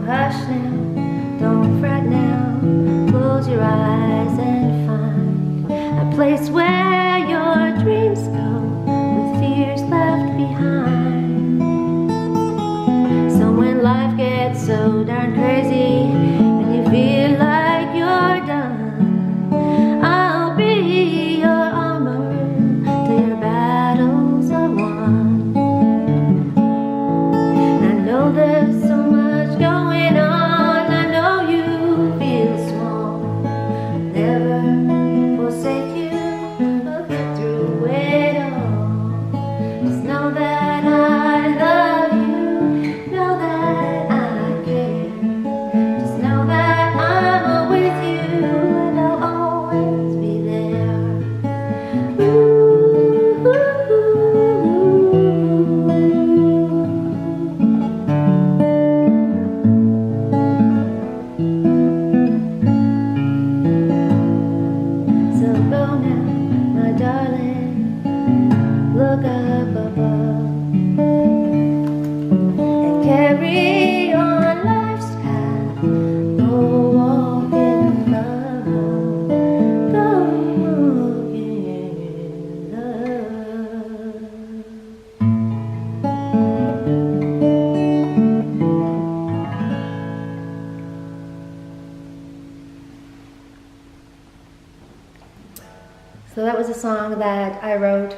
hush now, don't fret now. Close your eyes and find a place where your dreams go with fears left behind. So when life gets so darn crazy and you feel like you're done, I'll be your armor till your battles are won. I know there's so much going on, I know you feel small. Never forsake you, but get through it all. Just know that I love you, know that I care. Just know that I'm with you and I'll always be there. Ooh. So go now, my darling, look up above and carry on life's path. Go walk in love, go walk in love. So that was a song that I wrote.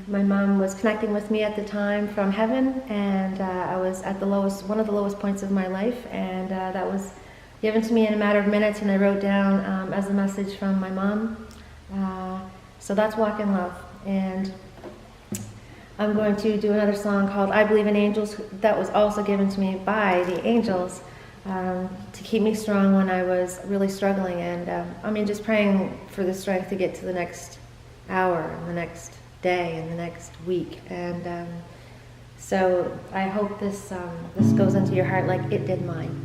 My mom was connecting with me at the time from heaven, and I was at one of the lowest points of my life, and that was given to me in a matter of minutes, and I wrote down as a message from my mom. So that's Walk in Love, and I'm going to do another song called I Believe in Angels that was also given to me by the angels. To keep me strong when I was really struggling, and just praying for the strength to get to the next hour and the next day and the next week. And so I hope this goes into your heart like it did mine.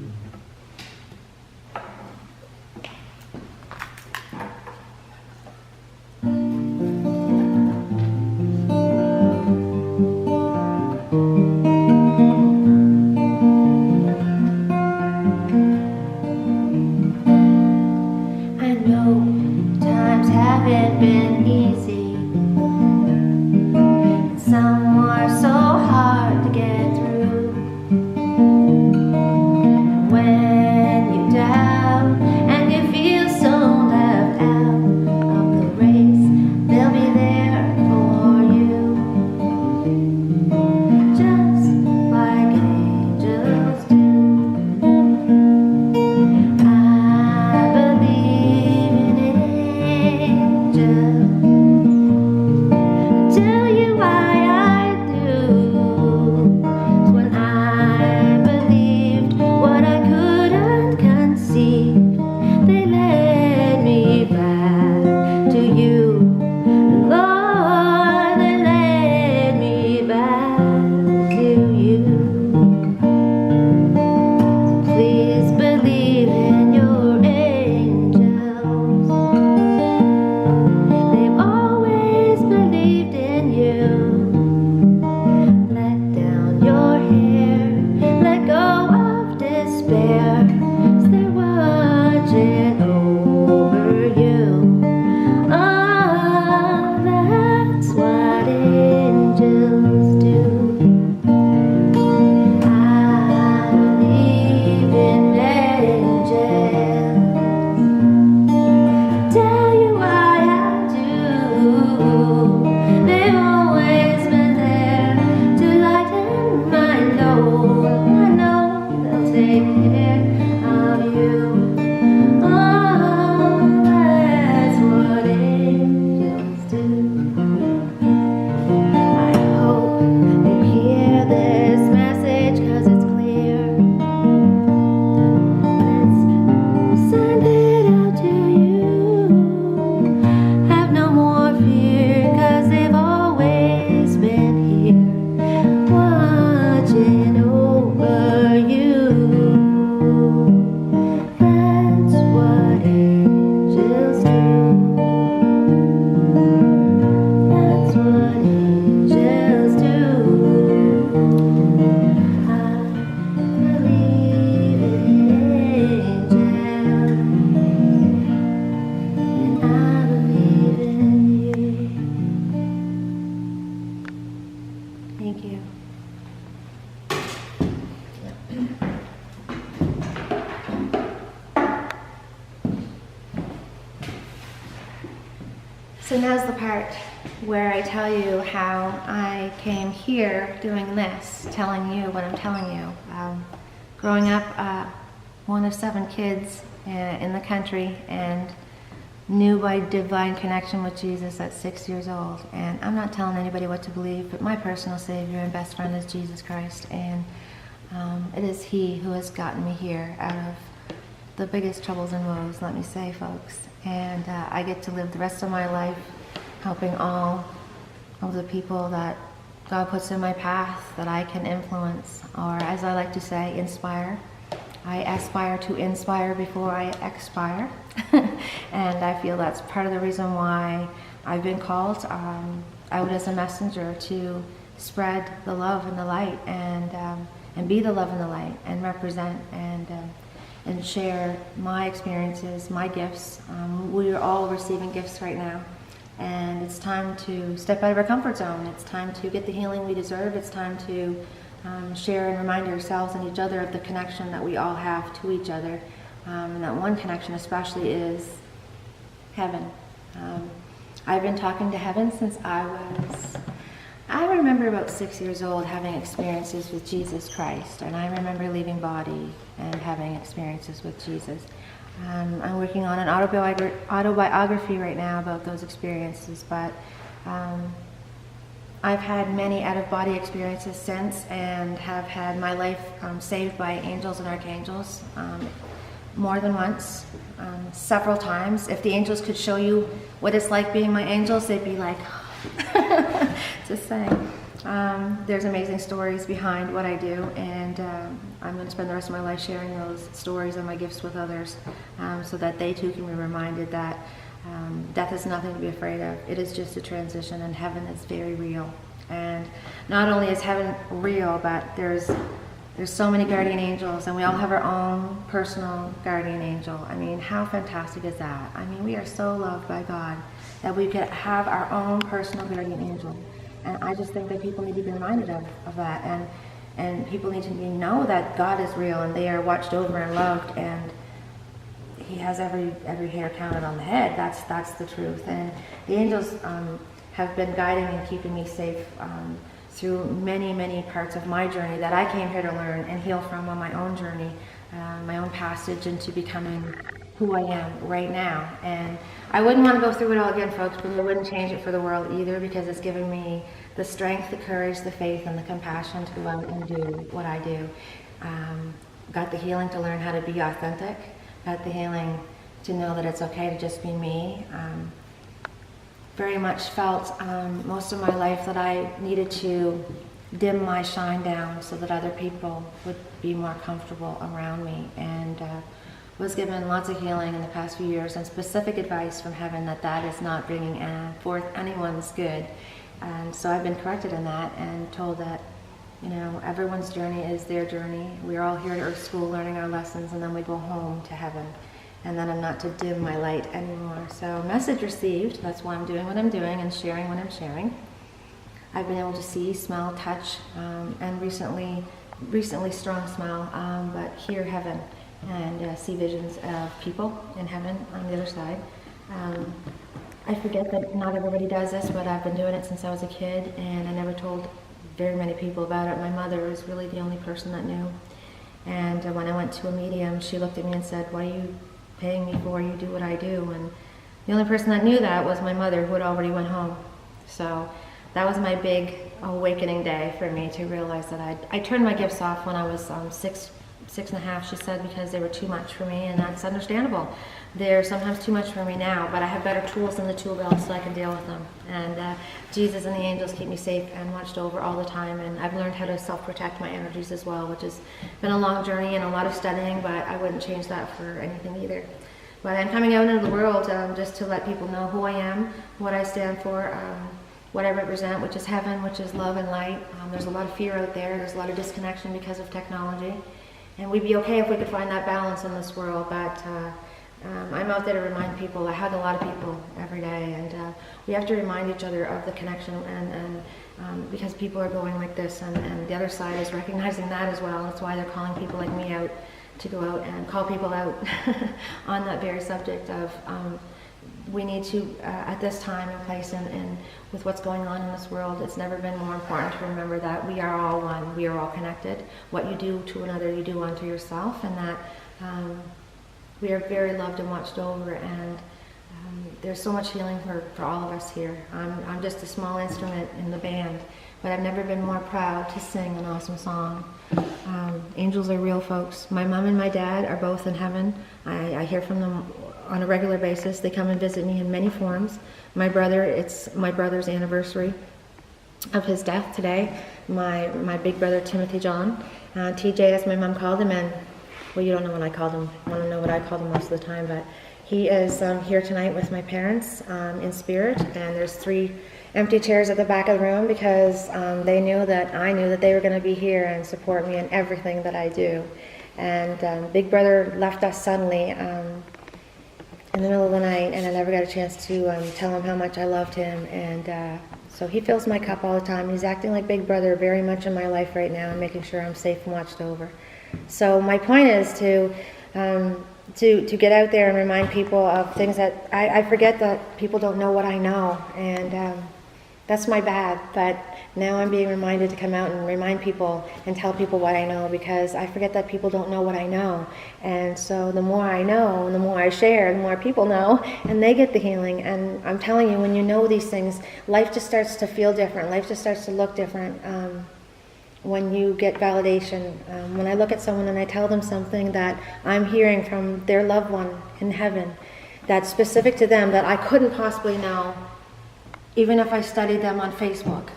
I know times haven't been easy, and some were so hard to get through. When you doubt and you feel so left out of the race, they'll be there for you, just like angels do. Take care. So now's the part where I tell you how I came here doing this, telling you what I'm telling you. Growing up, one of 7 kids in the country, and knew by divine connection with Jesus at 6 years old. And I'm not telling anybody what to believe, but my personal Savior and best friend is Jesus Christ. And it is He who has gotten me here out of the biggest troubles and woes, let me say, folks. And I get to live the rest of my life helping all of the people that God puts in my path that I can influence, or as I like to say, inspire. I aspire to inspire before I expire. And I feel that's part of the reason why I've been called out as a messenger to spread the love and the light, and be the love and the light, and represent and share my experiences, my gifts. We are all receiving gifts right now, and it's time to step out of our comfort zone. It's time to get the healing we deserve. It's time to share and remind ourselves and each other of the connection that we all have to each other. And that one connection especially is heaven. I've been talking to heaven since I remember about 6 years old having experiences with Jesus Christ, and I remember leaving body and having experiences with Jesus. I'm working on an autobiography right now about those experiences, but I've had many out-of-body experiences since, and have had my life saved by angels and archangels more than once, several times. If the angels could show you what it's like being my angels, they'd be like, just saying. There's amazing stories behind what I do, and I'm going to spend the rest of my life sharing those stories and my gifts with others, so that they too can be reminded that death is nothing to be afraid of. It is just a transition, and heaven is very real. And not only is heaven real, but there's so many guardian angels, and we all have our own personal guardian angel. I mean, how fantastic is that? I mean, we are so loved by God that we could have our own personal guardian angel. And I just think that people need to be reminded of that, and people need to know that God is real, and they are watched over and loved, and He has every hair counted on the head. That's the truth. And the angels have been guiding and keeping me safe through many parts of my journey that I came here to learn and heal from on my own journey, my own passage into becoming who I am right now. And I wouldn't want to go through it all again, folks, but I wouldn't change it for the world either, because it's given me the strength, the courage, the faith, and the compassion to go out and do what I do. Got the healing to learn how to be authentic. Got the healing to know that it's okay to just be me. Very much felt most of my life that I needed to dim my shine down so that other people would be more comfortable around me, and was given lots of healing in the past few years, and specific advice from heaven that is not bringing forth anyone's good. And so I've been corrected in that, and told that, you know, everyone's journey is their journey. We're all here at Earth School learning our lessons, and then we go home to heaven. And then I'm not to dim my light anymore. So message received. That's why I'm doing what I'm doing and sharing what I'm sharing. I've been able to see, smell, touch, and recently strong smell, but hear heaven, and see visions of people in heaven on the other side. I forget that not everybody does this, but I've been doing it since I was a kid, and I never told very many people about it. My mother was really the only person that knew. And when I went to a medium, she looked at me and said, "What are you paying me for? You do what I do." And the only person that knew that was my mother, who had already went home. So that was my big awakening day for me, to realize that I turned my gifts off when I was six and a half, she said, because they were too much for me, and that's understandable. They're sometimes too much for me now, but I have better tools in the tool belt so I can deal with them. And Jesus and the angels keep me safe and watched over all the time, and I've learned how to self-protect my energies as well, which has been a long journey and a lot of studying, but I wouldn't change that for anything either. But I'm coming out into the world just to let people know who I am, what I stand for, what I represent, which is heaven, which is love and light. There's a lot of fear out there. There's a lot of disconnection because of technology. And we'd be okay if we could find that balance in this world, but I'm out there to remind people. I hug a lot of people every day, and we have to remind each other of the connection, and because people are going like this, and the other side is recognizing that as well. That's why they're calling people like me out to go out and call people out on that very subject of we need to, at this time and place and with what's going on in this world, it's never been more important to remember that we are all one, we are all connected. What you do to another, you do unto yourself, and that we are very loved and watched over, and there's so much healing for all of us here. I'm just a small instrument in the band, but I've never been more proud to sing an awesome song. Angels are real, folks. My mom and my dad are both in heaven. I hear from them on a regular basis. They come and visit me in many forms. My brother, it's my brother's anniversary of his death today. My big brother, Timothy John, TJ, as my mom called him, and well, you don't know what I called him. I want to know what I called him most of the time, but he is here tonight with my parents in spirit, and there's 3 empty chairs at the back of the room because they knew that I knew that they were going to be here and support me in everything that I do. And Big Brother left us suddenly in the middle of the night, and I never got a chance to tell him how much I loved him. And so he fills my cup all the time. He's acting like Big Brother very much in my life right now and making sure I'm safe and watched over. So my point is to get out there and remind people of things that I forget that people don't know what I know, and that's my bad. But now I'm being reminded to come out and remind people and tell people what I know, because I forget that people don't know what I know. And so the more I know and the more I share, the more people know, and they get the healing. And I'm telling you, when you know these things, life just starts to feel different. Life just starts to look different. When you get validation, when I look at someone and I tell them something that I'm hearing from their loved one in heaven that's specific to them that I couldn't possibly know even if I studied them on Facebook.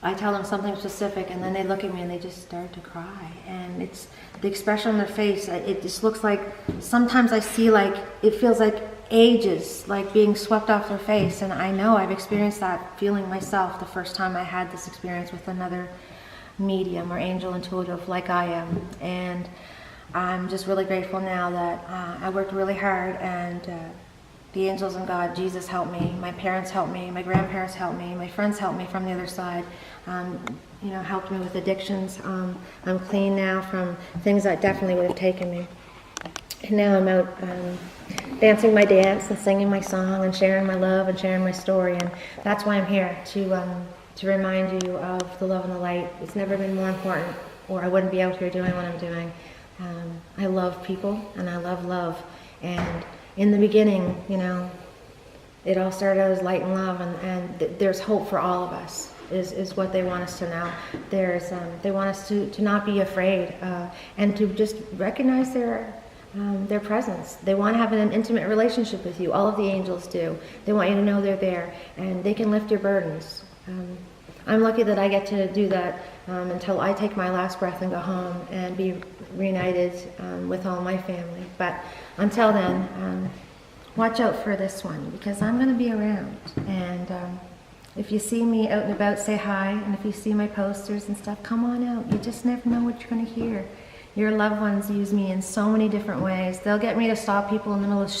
I tell them something specific and then they look at me and they just start to cry, and it's the expression on their face. It just looks like, sometimes I see like, it feels like ages like being swept off their face, and I know I've experienced that feeling myself the first time I had this experience with another medium or angel intuitive like I am. And I'm just really grateful now that I worked really hard, and the angels and God, Jesus helped me, my parents helped me, my grandparents helped me, my friends helped me from the other side, helped me with addictions. I'm clean now from things that definitely would have taken me. And now I'm out dancing my dance and singing my song and sharing my love and sharing my story, and that's why I'm here, to remind you of the love and the light. It's never been more important, or I wouldn't be out here doing what I'm doing. I love people, and I love love. And in the beginning, it all started out as light and love, and there's hope for all of us, is what they want us to know. They want us to not be afraid, and to just recognize their presence. They want to have an intimate relationship with you. All of the angels do. They want you to know they're there, and they can lift your burdens. I'm lucky that I get to do that until I take my last breath and go home and be reunited with all my family. But until then, watch out for this one, because I'm going to be around. And if you see me out and about, say hi. And if you see my posters and stuff, come on out. You just never know what you're going to hear. Your loved ones use me in so many different ways. They'll get me to stop people in the middle of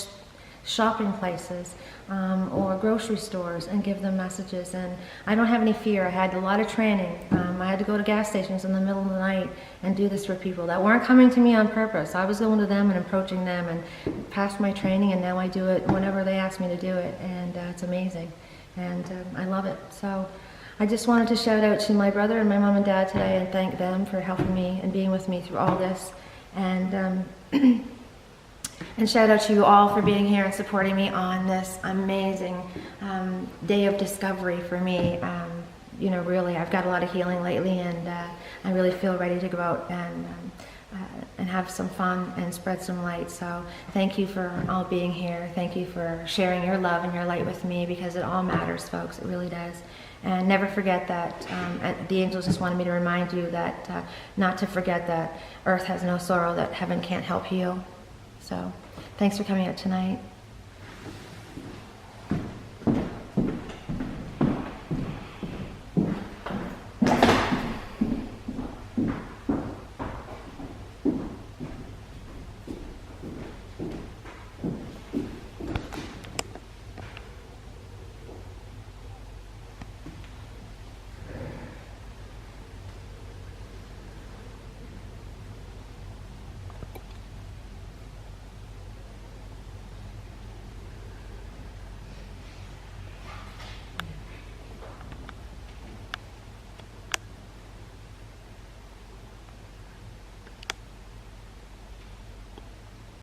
shopping places or grocery stores and give them messages. And I don't have any fear. I had a lot of training. I had to go to gas stations in the middle of the night and do this for people that weren't coming to me on purpose. I was going to them and approaching them, and passed my training, and now I do it whenever they ask me to do it, and it's amazing. And I love it. So I just wanted to shout out to my brother and my mom and dad today and thank them for helping me and being with me through all this. And and shout out to you all for being here and supporting me on this amazing day of discovery for me. Really, I've got a lot of healing lately, and I really feel ready to go out and have some fun and spread some light. So thank you for all being here. Thank you for sharing your love and your light with me, because it all matters, folks. It really does. And never forget that, the angels just wanted me to remind you that, not to forget that earth has no sorrow that heaven can't help heal. So thanks for coming out tonight.